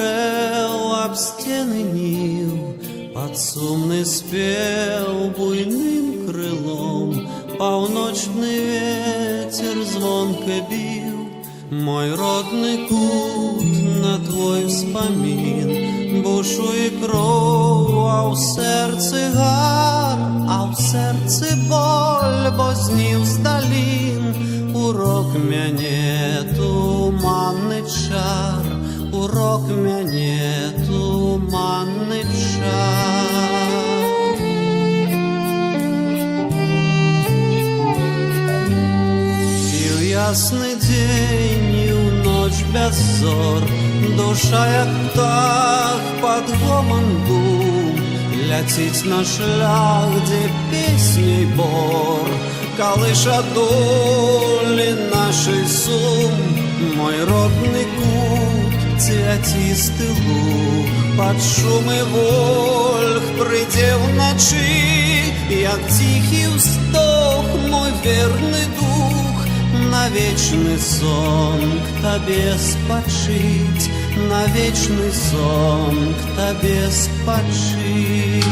дрэў аб сцены ніў, пад сумны спеў буйным крылом паўночны ветер звонка біў. Мой родны кут на твой успамін, бушуе кроў, а ў сэрцы гар, а ў сэрцы боль, бо зніў з далін урок мяне туманны чар, урок мяне туманны чар. І ў ясны дзень, і ў ноч без зор, душа як птах пад гоман дум ляціць на шлях, дзе песней бор калыша долі нашай сум. Мой родны кут, цвяцісты луг, пад шумы вольх прыйдзе ўначы, як ціхі ўздох мой верны дух, на вечны сон к табе спачыць, на вечны сон к табе спачыць.